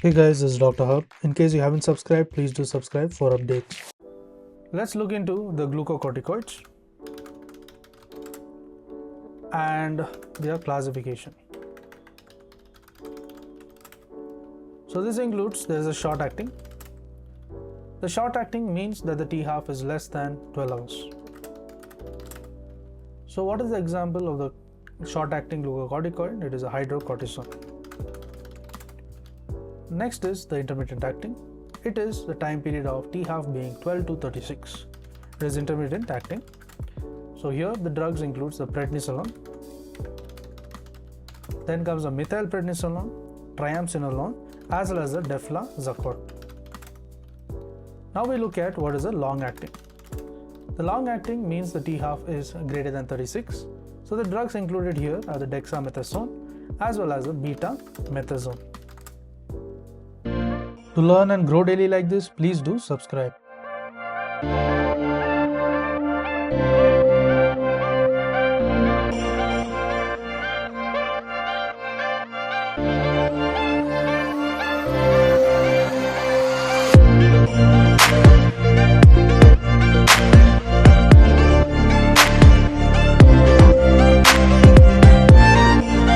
Hey guys, this is Dr. Hub. In case you haven't subscribed, please do subscribe for updates. Let's look into the glucocorticoids and their classification. So this includes, there is a short acting. The short acting means that the T half is less than 12 hours. So what is the example of the short acting glucocorticoid? It is a hydrocortisone. Next is the intermittent acting. It is the time period of T half being 12 to 36. It is intermittent acting. So here the drugs includes the prednisolone. Then comes the methylprednisolone, triamcinolone, as well as the deflazacort. Now we look at what is a long acting. The long acting means the T half is greater than 36. So the drugs included here are the dexamethasone as well as the betamethasone. To learn and grow daily like this, please do subscribe.